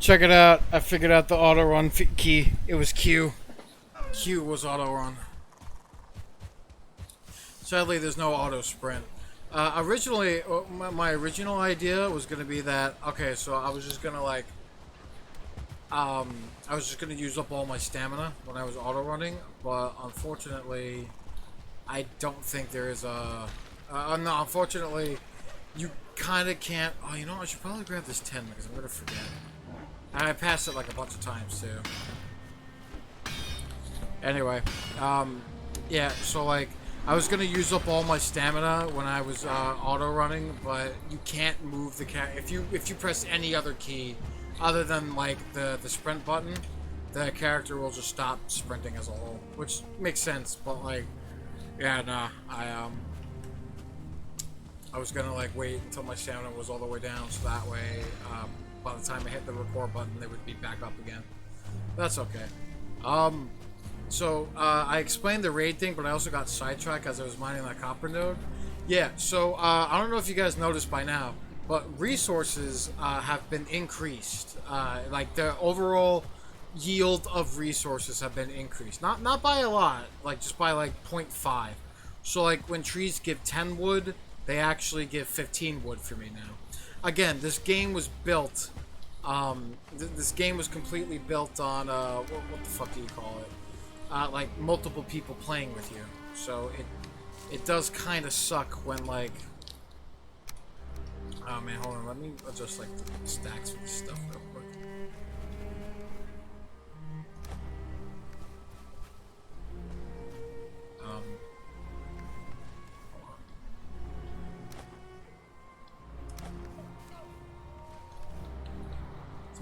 Check it out. I figured out the auto run key. It was Q. Q was auto run. Sadly, there's no auto sprint. Originally, my original idea was gonna be that. Okay, so I was just gonna like, I was just gonna use up all my stamina when I was auto running, but unfortunately, I don't think there is a. No, unfortunately, you kind of can't. Oh, you know, I should probably grab this 10 because I'm gonna forget. I passed it like a bunch of times too. Anyway, yeah. So like, I was gonna use up all my stamina when I was auto running, but you can't move the cat if you press any other key other than like the sprint button. The character will just stop sprinting as a whole, which makes sense. But like, yeah, nah. I was gonna like wait until my stamina was all the way down, so that way, by the time I hit the record button, they would be back up again. That's okay. So I explained the raid thing, but I also got sidetracked as I was mining that copper node. Yeah. So I don't know if you guys noticed by now, but resources have been increased. Like the overall yield of resources have been increased. Not by a lot, like just by like 0.5. So like when trees give 10 wood, they actually give 15 wood for me now. Again, this game was built. This game was completely built on what the fuck do you call it? Like multiple people playing with you. So it does kind of suck when like. Oh man, hold on. Let me adjust like the stacks for this stuff real quick.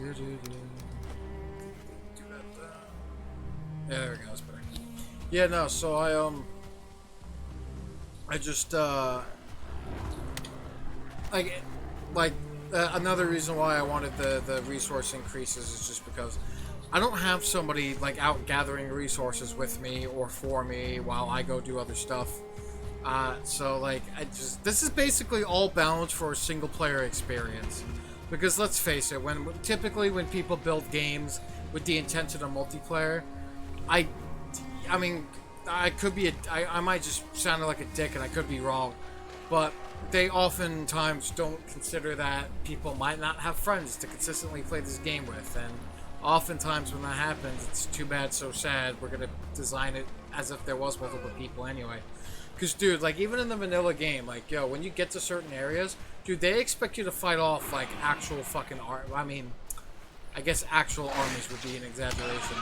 Yeah, there we go. That's better. Yeah, no. So I just another reason why I wanted the resource increases is just because I don't have somebody like out gathering resources with me or for me while I go do other stuff. So like this is basically all balanced for a single player experience. Because let's face it, typically when people build games with the intention of multiplayer, I mean, I might just sound like a dick and I could be wrong, but they oftentimes don't consider that people might not have friends to consistently play this game with, and oftentimes when that happens, it's too bad, so sad. We're gonna design it as if there was multiple people anyway. Because, dude, like, even in the vanilla game, like, yo, when you get to certain areas, dude, they expect you to fight off, like, actual fucking I mean, I guess actual armies would be an exaggeration.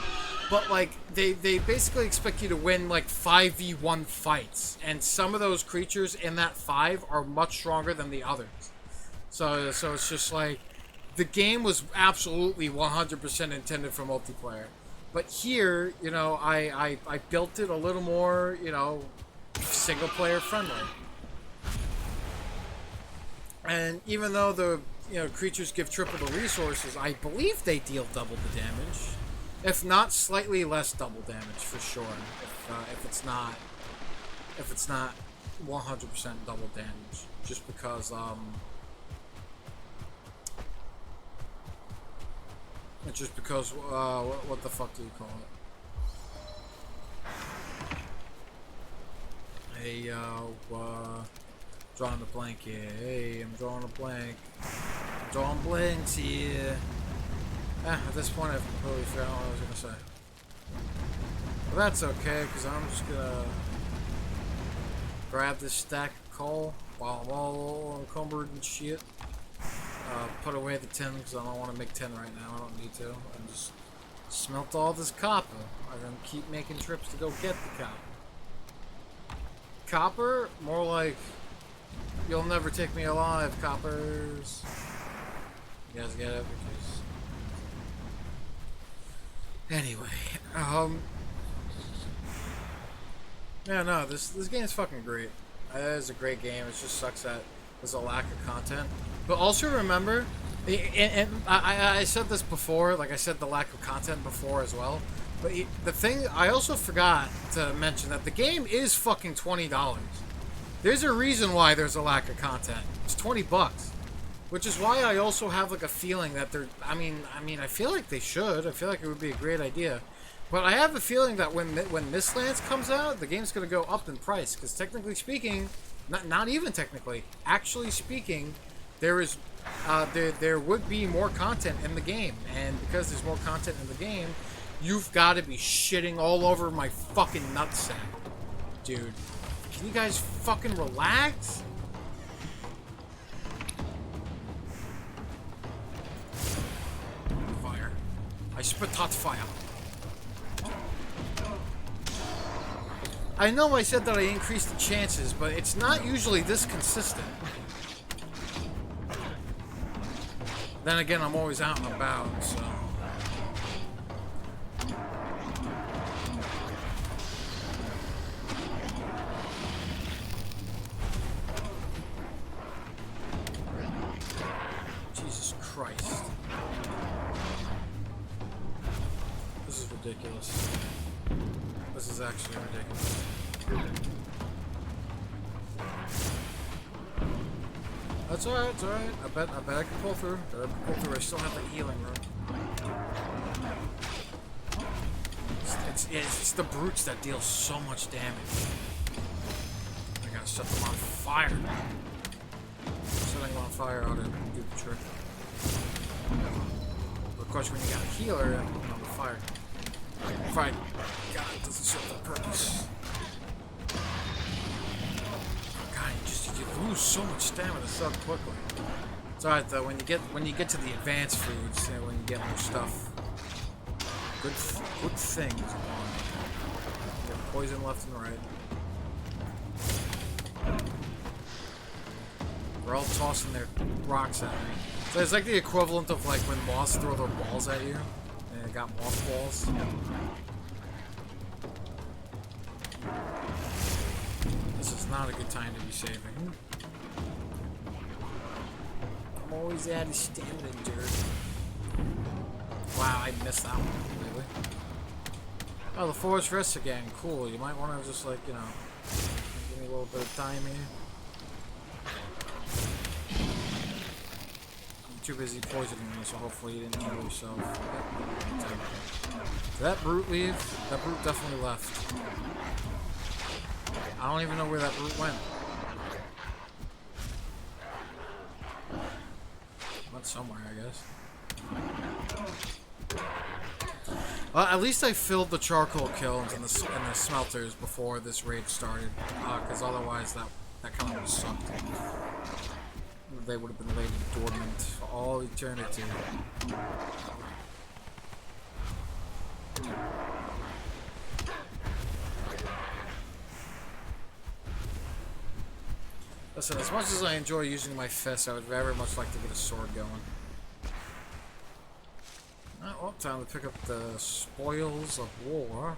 But, like, they basically expect you to win, like, 5v1 fights. And some of those creatures in that 5 are much stronger than the others. So it's just, like, the game was absolutely 100% intended for multiplayer. But here, you know, I built it a little more, you know, single player friendly. And even though the creatures give triple the resources, I believe they deal double the damage, if not slightly less double damage for sure. If it's not 100% double damage, just because what the fuck do you call it? Hey, drawing a blank here. Hey, I'm drawing a blank. I'm drawing blanks here. At this point, I've completely forgotten what I was gonna say. But that's okay, because I'm just gonna grab this stack of coal while I'm all encumbered and shit. Put away the tin, because I don't want to make tin right now. I don't need to. And just smelt all this copper. I'm gonna keep making trips to go get the copper. Copper? More like, you'll never take me alive, coppers. You guys get it? Because... Anyway, yeah, no, this game is fucking great. It is a great game. It just sucks that there's a lack of content. But also remember, and I said this before, like I said the lack of content before as well. But the thing, I also forgot to mention that the game is fucking $20. There's a reason why there's a lack of content. It's $20. Which is why I also have like a feeling that they're. I feel like they should. I feel like it would be a great idea, but I have a feeling that when Mistlands comes out, the game's gonna go up in price. Because technically speaking, not even technically, actually speaking, there is there would be more content in the game, and because there's more content in the game, you've got to be shitting all over my fucking nutsack, dude. Can you guys fucking relax? Fire. I spit hot fire. I know I said that I increased the chances, but it's not usually this consistent. Then again, I'm always out and about, so... Jesus Christ. This is ridiculous. This is actually ridiculous. That's alright, it's alright. I bet I can pull through. I still have the healing room. It's the brutes that deal so much damage. I gotta set them on fire. Setting them on fire ought to do the trick. But of course, when you got a healer, on the fire. Fine. God, it doesn't serve the purpose. You lose so much stamina so quickly. It's alright though. When you get to the advanced foods, and when you get more stuff, good things. You get poison left and right. They're all tossing their rocks at me. So it's like the equivalent of like when moths throw their balls at you, and they got moth balls. This is not a good time to be saving. I'm always out of stamina, dude. Wow, I missed that one, really. Oh, the forest rests again. Cool. You might want to just, like, you know, give me a little bit of time here. I'm too busy poisoning me, so hopefully you didn't kill yourself. Did that brute leave? That brute definitely left. I don't even know where that brute went. Went somewhere, I guess. Well, at least I filled the charcoal kilns and the smelters before this raid started, because otherwise that kind of sucked. They would have been laid dormant for all eternity. Listen, as much as I enjoy using my fists, I would very much like to get a sword going. Well, time to pick up the spoils of war.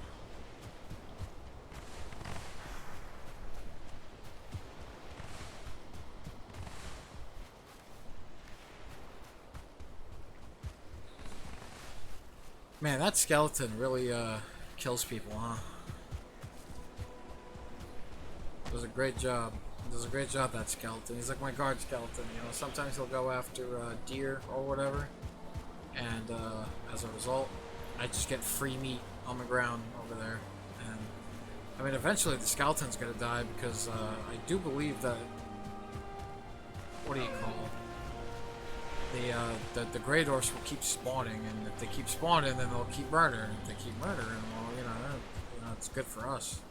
Man, that skeleton really kills people, huh? Does a great job. Does a great job, that skeleton. He's like my guard skeleton, you know. Sometimes he'll go after deer or whatever, and as a result, I just get free meat on the ground over there. And I mean, eventually the skeleton's gonna die because I do believe that, what do you call it? The Grey Dwarfs will keep spawning, and if they keep spawning, then they'll keep murdering. If they keep murdering, well, you know, it's good for us.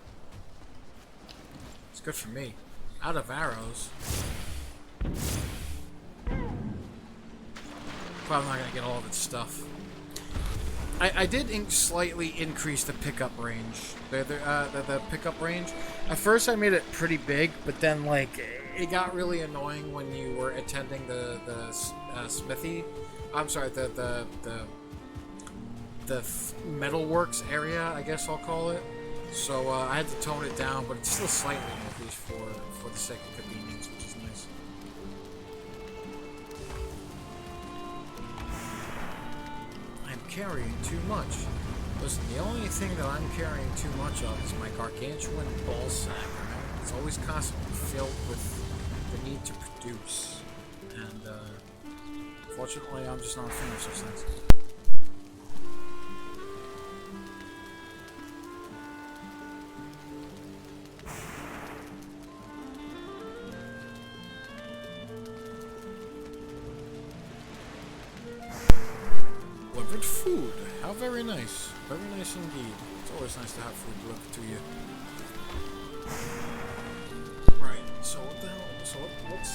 It's good for me. Out of arrows. Probably not gonna get all of its stuff. I did slightly increase the pickup range. The pickup range. At first I made it pretty big, but then like it got really annoying when you were attending the smithy. I'm sorry, the metalworks area, I guess I'll call it. So I had to tone it down, but it's still slightly increased for the sake of convenience, which is nice. I'm carrying too much. Listen, the only thing that I'm carrying too much of is my gargantuan ball sack. Right? It's always constantly filled with the need to produce. And Fortunately, I'm just not a fan of such things. Delivered food. How very nice. Very nice indeed. It's always nice to have food delivered to you. Right, so what the hell? So what's...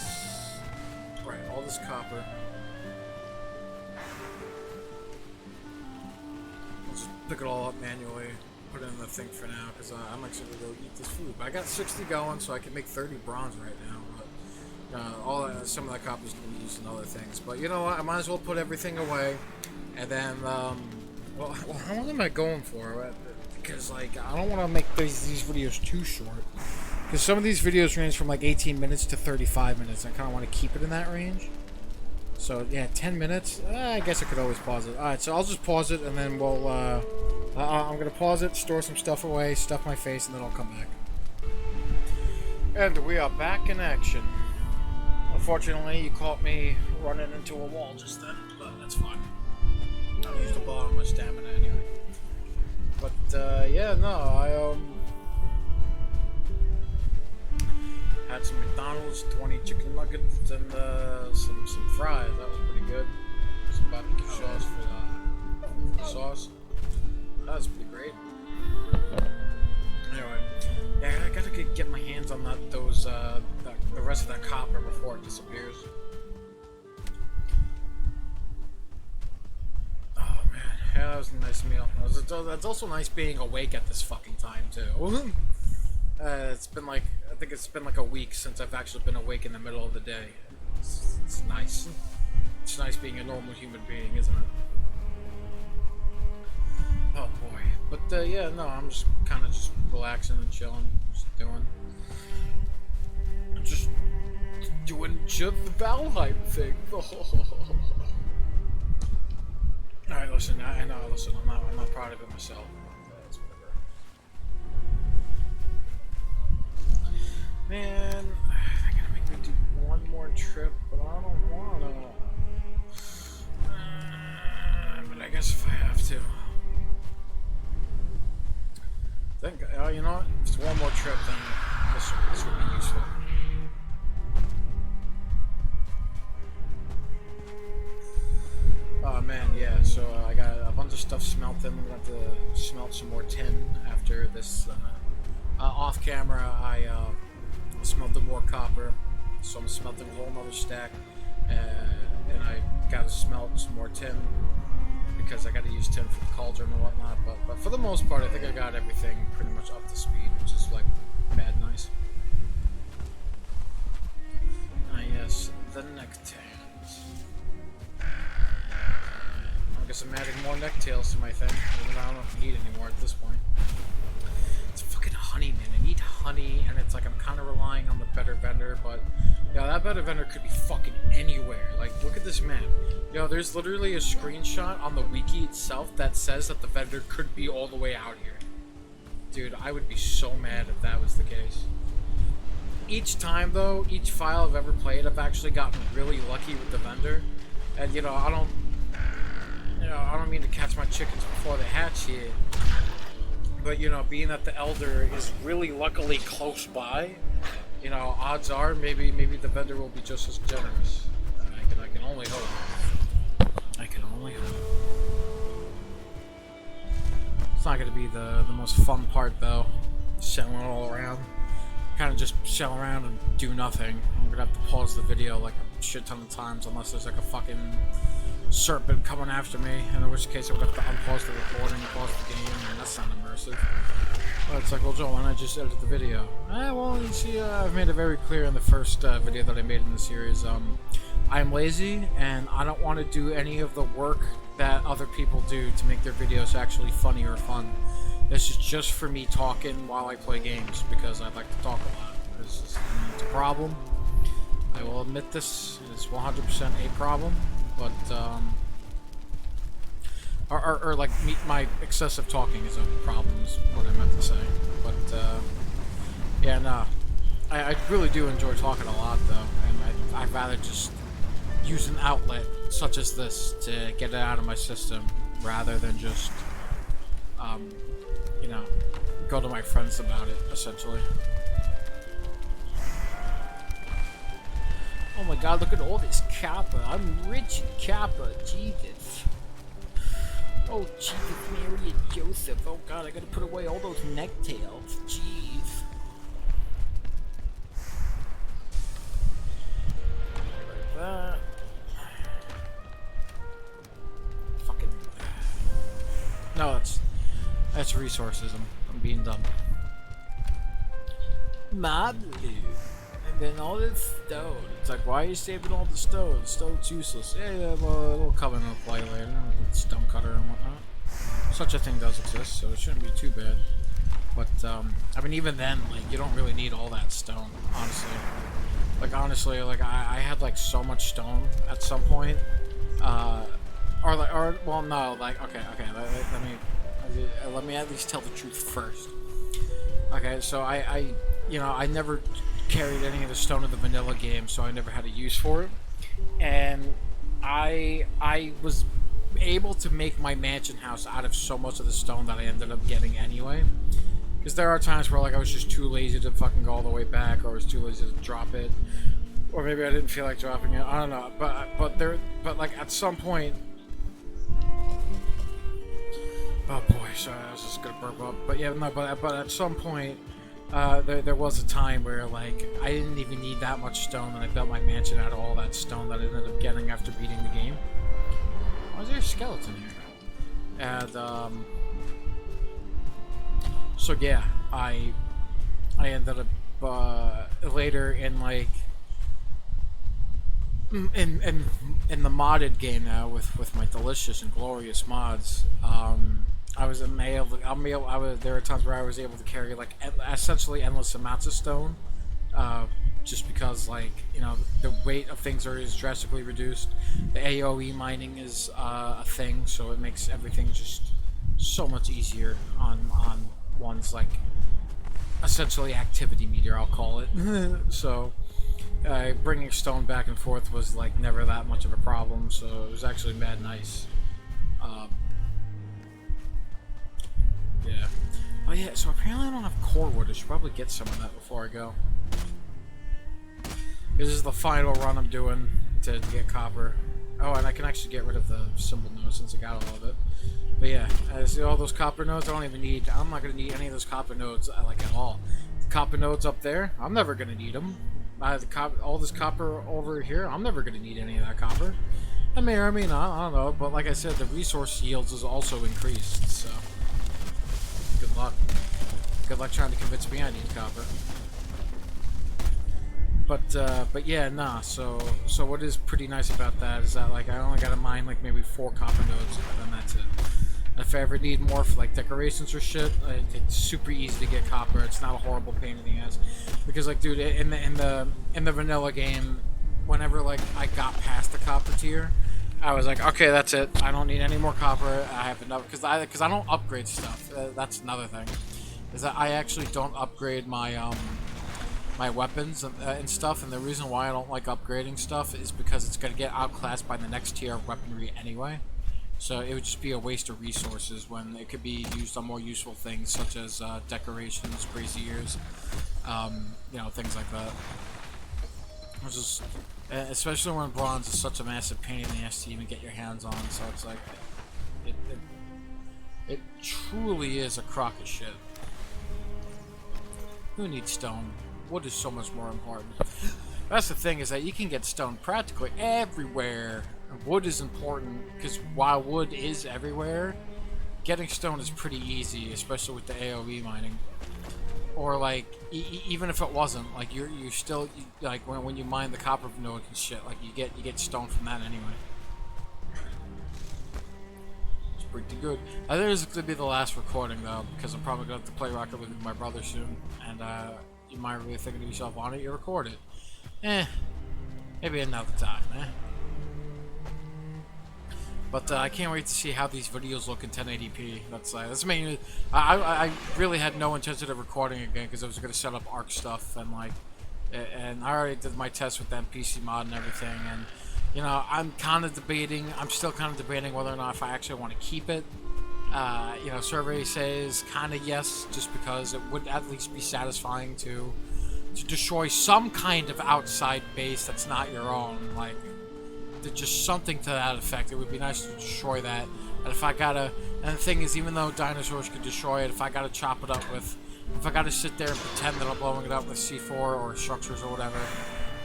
Right, all this copper. I'll just pick it all up manually. Put it in the thing for now, because I'm actually going to go eat this food. But I got 60 going, so I can make 30 bronze right now. But some of that copper is going to be used in other things. But you know what? I might as well put everything away. And then, well, how long am I going for? Because, like, I don't want to make these videos too short. Because some of these videos range from, like, 18 minutes to 35 minutes. I kind of want to keep it in that range. So, yeah, 10 minutes. I guess I could always pause it. Alright, so I'll just pause it, and then we'll, I'm going to pause it, store some stuff away, stuff my face, and then I'll come back. And we are back in action. Unfortunately, you caught me running into a wall just then, but that's fine. I'll use the ball of my stamina anyway. But, yeah, no, I, had some McDonald's, 20 chicken nuggets, and, some fries. That was pretty good. Some barbecue sauce for the sauce. That was pretty great. Anyway, yeah, I gotta get my hands on the rest of that copper before it disappears. Yeah, that was a nice meal. It's also nice being awake at this fucking time, too. It's been like, I think it's been like a week since I've actually been awake in the middle of the day. It's nice. It's nice being a normal human being, isn't it? Oh boy. But, yeah, no, I'm just kind of just relaxing and chilling. Just doing the Valheim thing. Alright, listen, I know, listen, I'm not proud of it myself. It's whatever. Man, they're gonna make me do one more trip, but I don't wanna. But I guess if I have to. Think, you know what? If it's one more trip, then this would be useful. Oh man, yeah, so I got a bunch of stuff smelting. I'm gonna have to smelt some more tin after this. Off camera, I smelted more copper, so I'm smelting a whole nother stack. And I gotta smelt some more tin because I gotta use tin for the cauldron and whatnot. But for the most part, I think I got everything pretty much up to speed, which is like mad nice. Yes, the necktails. I guess I'm adding more necktails to my thing. I don't need anymore at this point. It's fucking honey, man. I need honey, and it's like I'm kind of relying on the better vendor, but yeah, that better vendor could be fucking anywhere. Like, look at this map. Yo, there's literally a screenshot on the wiki itself that says that the vendor could be all the way out here. Dude, I would be so mad if that was the case. Each time, though, each file I've ever played, I've actually gotten really lucky with the vendor. And, you know, I don't mean to catch my chickens before they hatch here. But, you know, being that the Elder is really luckily close by, you know, odds are maybe the vendor will be just as generous. I can only hope. I can only hope. It's not going to be the most fun part, though. Shelling all around. Kind of just shell around and do nothing. I'm going to have to pause the video like a shit ton of times unless there's like a fucking serpent coming after me, in which case I'm going to have to unpause the recording, pause the game, and that's not immersive. But it's like, well, Joel, why not just edit the video? Well, you see, I've made it very clear in the first video that I made in the series. I'm lazy, and I don't want to do any of the work that other people do to make their videos actually funny or fun. This is just for me talking while I play games, because I like to talk a lot. It's a problem. I will admit this. It's 100% a problem. But, or like, my excessive talking is a problem, is what I meant to say. But, yeah, no. I really do enjoy talking a lot, though. And I'd rather just use an outlet such as this to get it out of my system, rather than just, you know, go to my friends about it, essentially. Oh my god, look at all this copper. I'm rich in copper. Jesus. Oh, Jesus, Mary and Joseph. Oh god, I gotta put away all those necktails. Jeez. Like that. Fucking. No, that's resources. I'm being dumb. Mob loot. And then all this stone. It's like, why are you saving all the stone? Stone's useless. Yeah, well, it'll come into play later with the stone cutter and whatnot. Such a thing does exist, so it shouldn't be too bad. But, I mean, even then, like, you don't really need all that stone, honestly. Like, honestly, like, I had, like, so much stone at some point. Well, no, like, okay, let me at least tell the truth first. Okay, so you know, I never carried any of the stone in the vanilla game, so I never had a use for it. And I was able to make my mansion house out of so much of the stone that I ended up getting anyway. Because there are times where, like, I was just too lazy to fucking go all the way back, or I was too lazy to drop it, or maybe I didn't feel like dropping it. I don't know, but like at some point. Oh boy, sorry, I was just gonna burp up. But yeah, no, but at some point, there was a time where, like, I didn't even need that much stone, and I built my mansion out of all that stone that I ended up getting after beating the game. Why is there a skeleton here? And so yeah, I ended up later in, like, in the modded game now with my delicious and glorious mods. There are times where I was able to carry, like, essentially endless amounts of stone, just because, like, you know, the weight of things is drastically reduced. The AOE mining is a thing, so it makes everything just so much easier on one's, like, essentially activity meter, I'll call it. So bringing stone back and forth was, like, never that much of a problem, so it was actually mad nice. Yeah. Oh yeah, so apparently I don't have core wood. I should probably get some of that before I go. This is the final run I'm doing to get copper. Oh, and I can actually get rid of the symbol node since I got all of it. But yeah, see all those copper nodes? I'm not going to need any of those copper nodes, like, at all. The copper nodes up there, I'm never going to need them. All this copper over here, I'm never going to need any of that copper. I may or may not, I don't know. But like I said, the resource yields is also increased, so good luck. Good luck trying to convince me I need copper. But yeah, nah. So what is pretty nice about that is that, like, I only gotta mine, like, maybe 4 copper nodes, and then that's it. If I ever need more for, like, decorations or shit, it's super easy to get copper. It's not a horrible pain in the ass. Because, like, dude, in the vanilla game, whenever, like, I got past the copper tier, I was like, okay, that's it. I don't need any more copper. I have enough, because I don't upgrade stuff. That's another thing, is that I actually don't upgrade my my weapons and stuff. And the reason why I don't like upgrading stuff is because it's gonna get outclassed by the next tier of weaponry anyway. So it would just be a waste of resources when it could be used on more useful things, such as decorations, braziers, you know, things like that. It's just, especially when bronze is such a massive pain in the ass to even get your hands on. So it's like, it truly is a crock of shit. Who needs stone? Wood is so much more important. That's the thing, is that you can get stone practically everywhere. Wood is important, because while wood is everywhere, getting stone is pretty easy, especially with the AOE mining. Or, like, even if it wasn't, like, you're still, like, when you mine the copper node and shit, like, you get stone from that anyway. It's pretty good. I think this is going to be the last recording, though, because I'm probably going to have to play Rocket League with my brother soon, and you might really think to yourself, why don't you record it? Maybe another time, But I can't wait to see how these videos look in 1080p. That's mainly. I really had no intention of recording again because I was gonna set up ARC stuff and, like, and I already did my test with that PC mod and everything. And You know, I'm kind of debating. I'm still kind of debating whether or not if I actually want to keep it. You know, survey says kind of yes, just because it would at least be satisfying to destroy some kind of outside base that's not your own. Like, just something to that effect. It would be nice to destroy that. And if I gotta, and the thing is, even though dinosaurs could destroy it, if I gotta chop it up with, if I gotta sit there and pretend that I'm blowing it up with C4 or structures or whatever,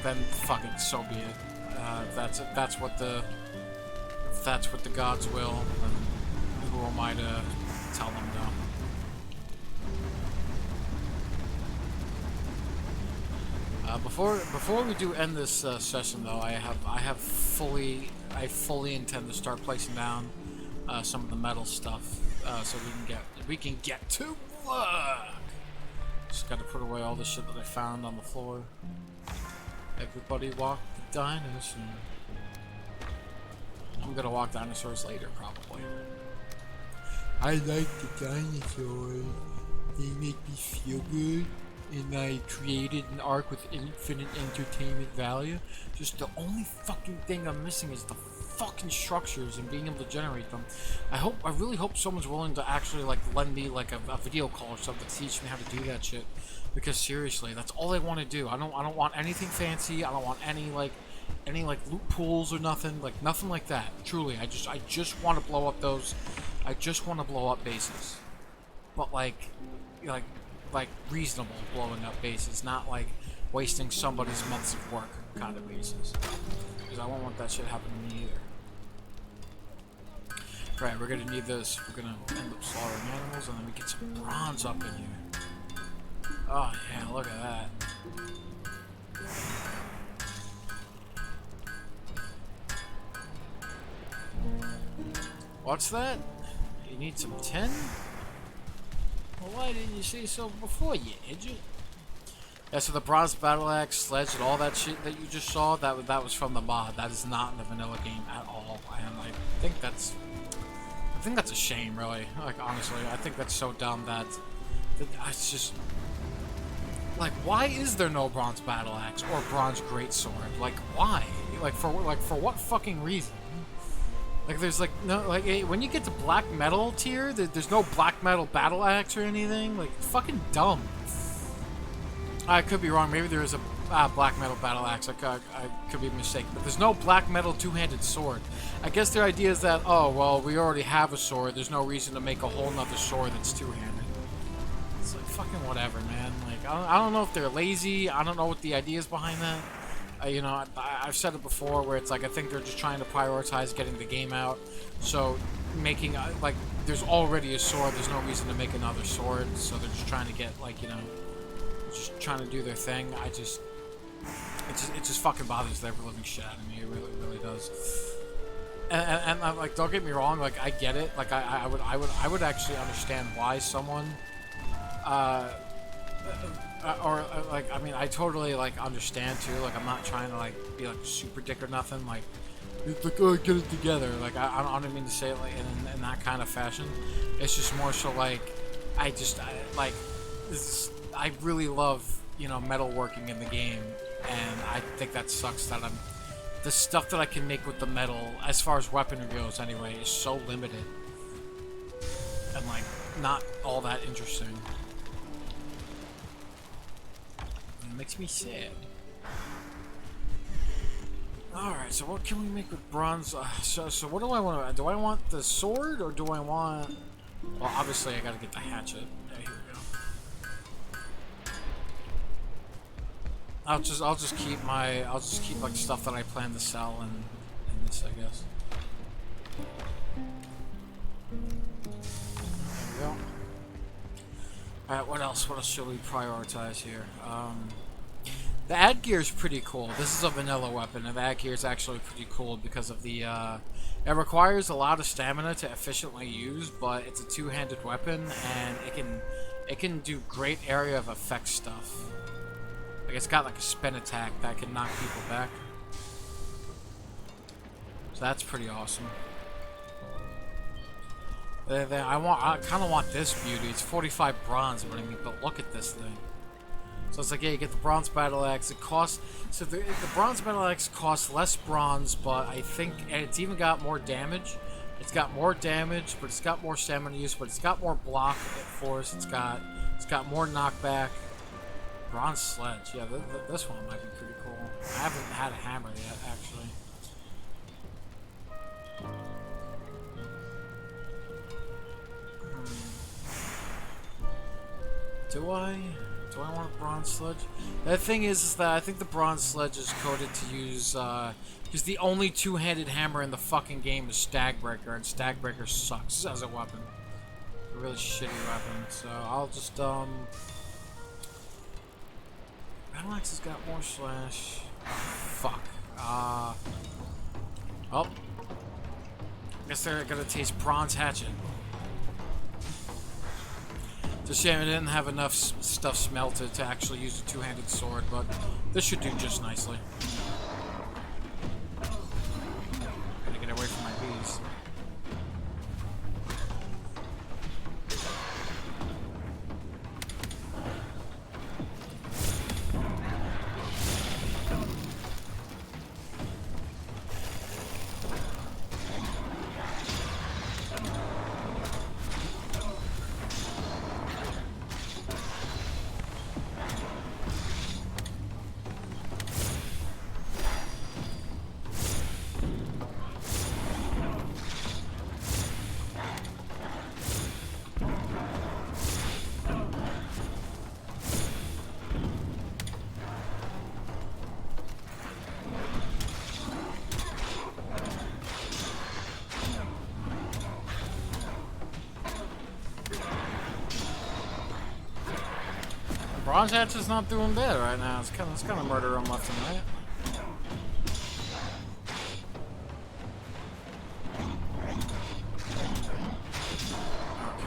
then fuck it, so be it. That's what the gods will. And who am I to tell them no? Before we do end this session, though, I fully intend to start placing down some of the metal stuff so we can get to work. Just got to put away all the shit that I found on the floor. Everybody walk the dinosaurs. I'm gonna walk dinosaurs later, probably. I like the dinosaurs. They make me feel good. And I created an arc with infinite entertainment value. Just the only fucking thing I'm missing is the fucking structures and being able to generate them. I really hope someone's willing to actually like lend me like a video call or something to teach me how to do that shit. Because seriously, that's all I want to do. I don't want anything fancy. I don't want any loot pools or nothing like that. Truly, I just want to blow up those. I just want to blow up bases, but like reasonable blowing up bases, not like wasting somebody's months of work kind of bases. Because I won't want that shit happening to me either. Right, we're gonna need this. We're gonna end up slaughtering animals, and then we get some bronze up in here. Oh yeah, look at that. What's that? You need some tin? Well, why didn't you say so before, you idiot? Yeah, so the bronze battle axe, sledge, and all that shit that you just saw, that was from the mod. That is not in the vanilla game at all. And I think that's a shame, really. Like, honestly, I think that's so dumb that it's just like, why is there no bronze battle axe or bronze greatsword? Like, why? Like for what fucking reason? Like, there's like no, like, when you get to black metal tier, there's no black metal battle axe or anything. Like, it's fucking dumb. I could be wrong. Maybe there is a black metal battle axe. I could be mistaken. But there's no black metal two-handed sword. I guess their idea is that, oh, well, we already have a sword. There's no reason to make a whole nother sword that's two-handed. It's like, fucking whatever, man. Like, I don't know if they're lazy. I don't know what the idea is behind that. You know, I've said it before where it's like I think they're just trying to prioritize getting the game out. So making, like, there's already a sword. There's no reason to make another sword. So they're just trying to get, like, you know, just trying to do their thing. It just fucking bothers the ever living shit out of me. It really does. And like, don't get me wrong. Like, I get it. Like, I would actually understand why someone, or like, I mean, I totally like understand too. Like, I'm not trying to like be like super dick or nothing. Like, it's like, oh, get it together. Like, I don't mean to say it like in that kind of fashion. It's just more so like, I really love, you know, metalworking in the game, and I think that sucks that the stuff that I can make with the metal, as far as weaponry goes anyway, is so limited and like not all that interesting. It makes me sad. Alright, so what can we make with bronze? So what do I want to... Do I want the sword, or do I want... Well, obviously I gotta get the hatchet. Yeah, here we go. I'll just keep like stuff that I plan to sell in this, I guess. There we go. Alright, what else? What else should we prioritize here? The ad gear is pretty cool. This is a vanilla weapon, and the ad gear is actually pretty cool because of the, it requires a lot of stamina to efficiently use, but it's a two-handed weapon, and it can do great area of effect stuff. Like, it's got like a spin attack that can knock people back. So that's pretty awesome. I kind of want this beauty. It's 45 bronze, but I mean, but look at this thing. So it's like, yeah, you get the bronze battle axe. It costs, so the bronze battle axe costs less bronze, but I think, and it's even got more damage. It's got more damage, but it's got more stamina use, but it's got more block force. It's got more knockback. Bronze sledge, yeah, this one might be pretty cool. I haven't had a hammer yet, actually. Do I want a bronze sledge? The thing is that I think the bronze sledge is coded to use, because the only two-handed hammer in the fucking game is Stagbreaker, and Stagbreaker sucks as a weapon. A really shitty weapon, so I'll just, Battle Axe has got more slash. Oh, fuck. Oh. Guess they're gonna taste bronze hatchet. It's a shame I didn't have enough stuff smelted to actually use a two-handed sword, but this should do just nicely. Gotta get away from my bees. Bronze Hatchet's not doing bad right now. It's kind of murder on left and right. Okay,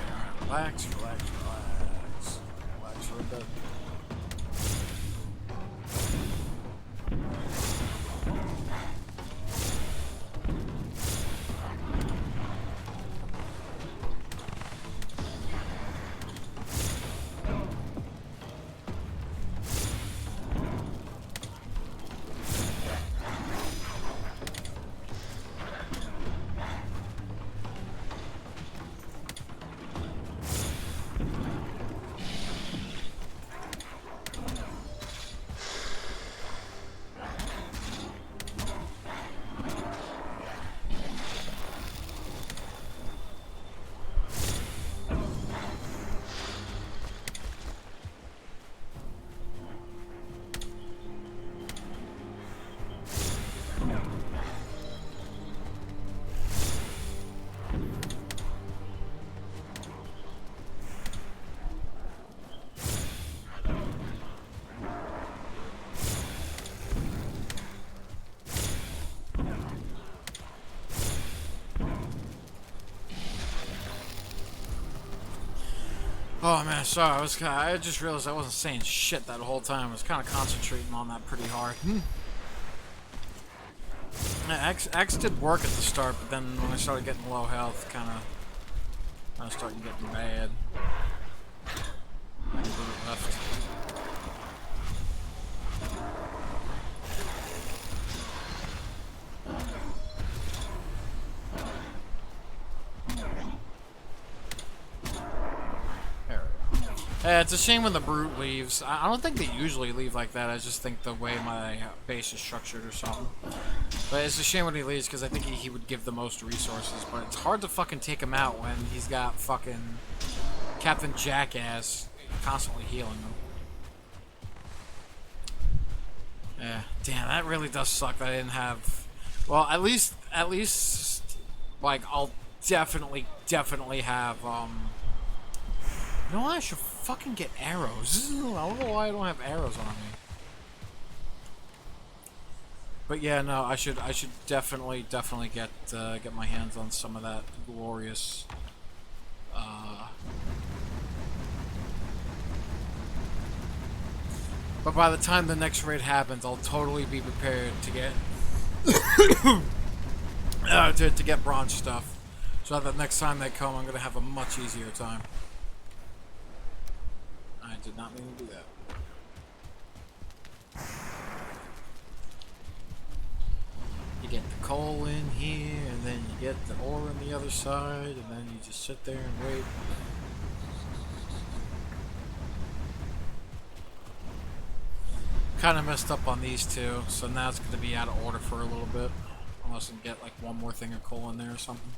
alright. Relax for a bit. Oh man, sorry. I just realized I wasn't saying shit that whole time. I was kind of concentrating on that pretty hard. X did work at the start, but then when I started getting low health, I was starting getting bad. Left. It's a shame when the Brute leaves. I don't think they usually leave like that. I just think the way my base is structured or something. But it's a shame when he leaves because I think he would give the most resources. But it's hard to fucking take him out when he's got fucking Captain Jackass constantly healing him. Yeah, damn, that really does suck that I didn't have... Well, at least, like, I'll definitely have, You know what? I should fucking get arrows. I don't know why I don't have arrows on me. But yeah, no, I should definitely get my hands on some of that glorious. But by the time the next raid happens, I'll totally be prepared to get to get bronze stuff. So that the next time they come, I'm gonna have a much easier time. I did not mean to do that. You get the coal in here, and then you get the ore on the other side, and then you just sit there and wait. Kind of messed up on these two, so now it's going to be out of order for a little bit. Unless I can get like one more thing of coal in there or something.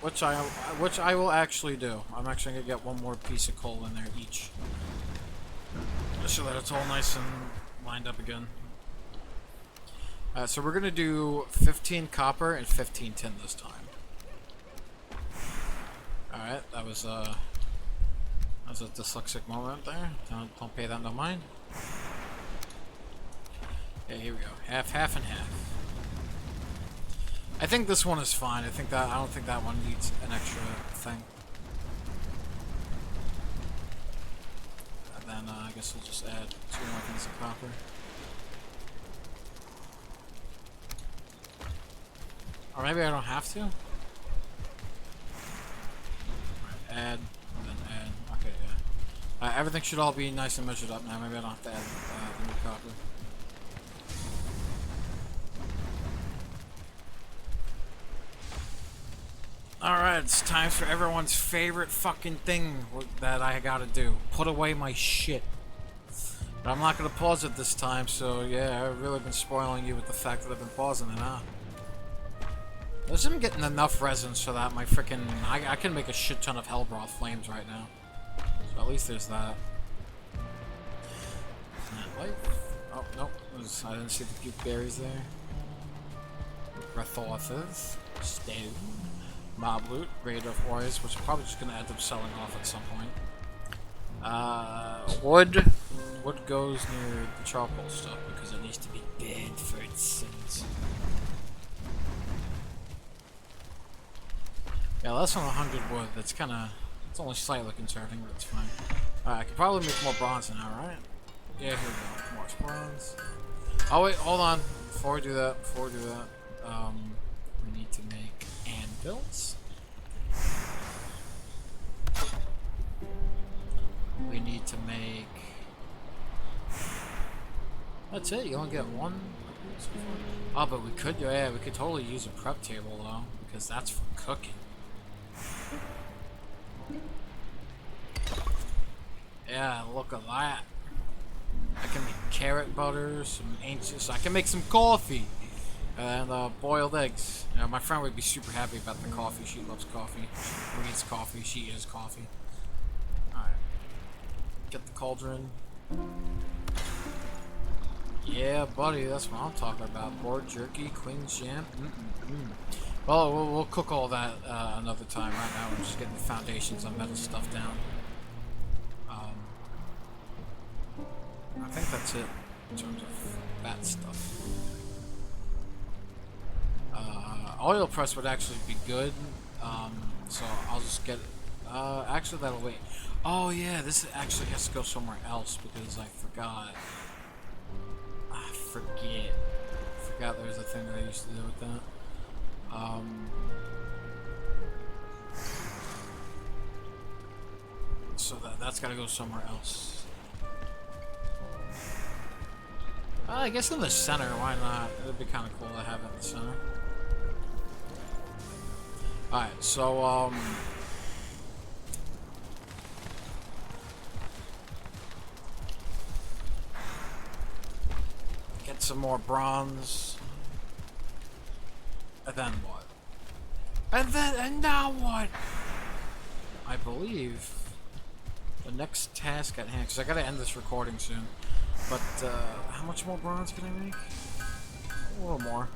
Which I will actually do. I'm actually going to get one more piece of coal in there each. Just so that it's all nice and lined up again. So we're going to do 15 copper and 15 tin this time. Alright, that was a dyslexic moment there. Don't pay that no mind. Okay, here we go. Half, half, and half. I think this one is fine. I don't think that one needs an extra thing. And then I guess we'll just add 2 more things of copper. Or maybe I don't have to. Add, and then add. Okay, yeah. Everything should all be nice and measured up now. Maybe I don't have to add the new copper. Alright, it's time for everyone's favorite fucking thing that I gotta do. Put away my shit. But I'm not gonna pause it this time, so yeah, I've really been spoiling you with the fact that I've been pausing it, huh? At least I'm getting enough resin so that my frickin' I can make a shit ton of Hellbroth flames right now. So at least there's that. Life. Oh, nope. I didn't see the puke berries there. Resources. Stone. Mob loot. Raid of ores, which I'm probably just gonna end up selling off at some point. Wood. Wood goes near the charcoal stuff because it needs to be burned for its sins. Yeah, less than 100 wood. That's kind of... It's only slightly concerning, but it's fine. I could probably make more bronze now, right? Yeah, here we go. More bronze. Oh, wait, hold on. Before we do that, we need to make anvils. We need to make... That's it, you only get one? Oh, but we could, yeah, we could totally use a prep table, though, because that's for cooking. Yeah, look at that. I can make carrot butter, some ancient. I can make some coffee and boiled eggs. You know, my friend would be super happy about the coffee. She loves coffee. Who needs coffee? She is coffee. All right, get the cauldron. Yeah, buddy, that's what I'm talking about. Pork jerky, queen's jam. Well, we'll cook all that another time. Right now, we're just getting the foundations on metal stuff down. I think that's it in terms of that stuff. Oil press would actually be good, so I'll just get. Actually, that'll wait. Oh yeah, this actually has to go somewhere else because I forgot. I forgot there was a thing that I used to do with that. So that's gotta go somewhere else. I guess in the center, why not? It'd be kind of cool to have it in the center. Alright, so, get some more bronze. And then what? And now what? I believe the next task at hand, because I gotta end this recording soon. But, how much more bronze can I make? A little more.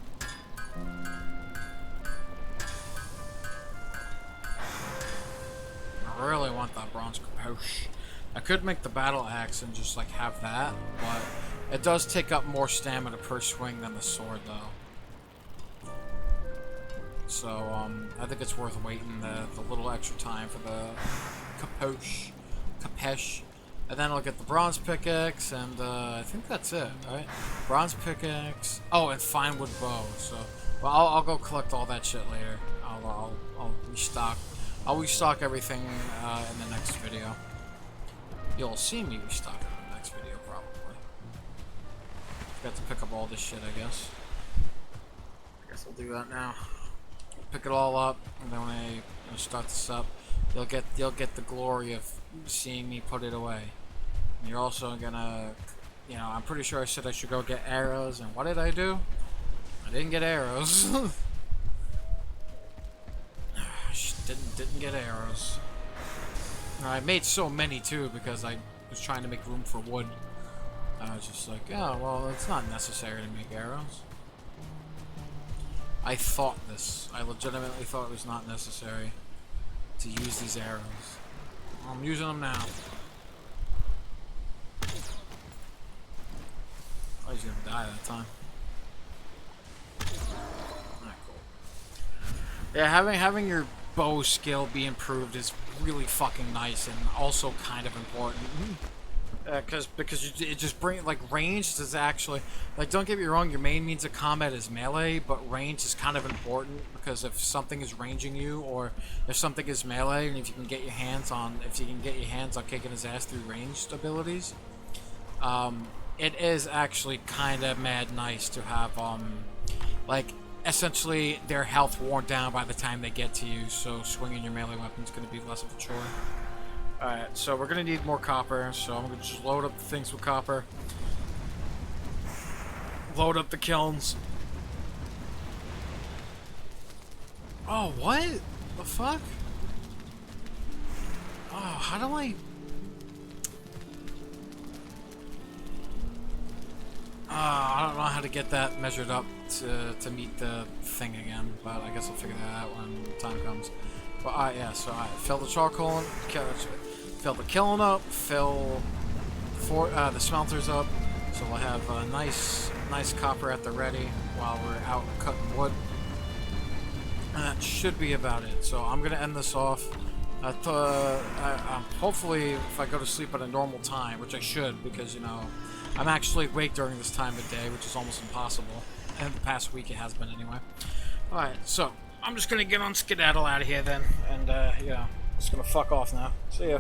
I really want that bronze capoche. I could make the battle axe and just, like, have that, but it does take up more stamina per swing than the sword, though. So, I think it's worth waiting the little extra time for the capoche. And then I'll get the bronze pickaxe, and I think that's it, right? Bronze pickaxe. Oh, and fine wood bow. So, well, I'll go collect all that shit later. I'll restock. I'll restock everything in the next video. You'll see me restock it in the next video, probably. Got to pick up all this shit, I guess. guess I'll do that now. Pick it all up, and then when I start this up, you'll get the glory of seeing me put it away. And you're also gonna, I'm pretty sure I said I should go get arrows, and what did I do? I didn't get arrows. didn't get arrows. I made so many too because I was trying to make room for wood. I was just like, oh well, it's not necessary to make arrows. I thought this. I legitimately thought it was not necessary to use these arrows. I'm using them now. I was gonna die that time. Alright, cool. Yeah, having your bow skill be improved is really fucking nice and also kind of important. Because it just brings, like, range is actually, like, don't get me wrong, your main means of combat is melee, but range is kind of important because if something is ranging you, or if something is melee, and if you can get your hands on kicking his ass through ranged abilities, it is actually kind of mad nice to have, like, essentially their health worn down by the time they get to you, so swinging your melee weapon is going to be less of a chore. Alright, so we're going to need more copper, so I'm going to just load up the things with copper. Load up the kilns. Oh, what? The fuck? Oh, how do I don't know how to get that measured up to meet the thing again, but I guess I'll figure that out when the time comes. But yeah, so I fill the charcoal, fill the kiln up, fill the smelters up, so we'll have a nice copper at the ready while we're out cutting wood. And that should be about it. So I'm gonna end this off. Hopefully, if I go to sleep at a normal time, which I should, because I'm actually awake during this time of day, which is almost impossible. And the past week it has been anyway. Alright, so I'm just gonna get on skedaddle out of here then, and just gonna fuck off now. See ya.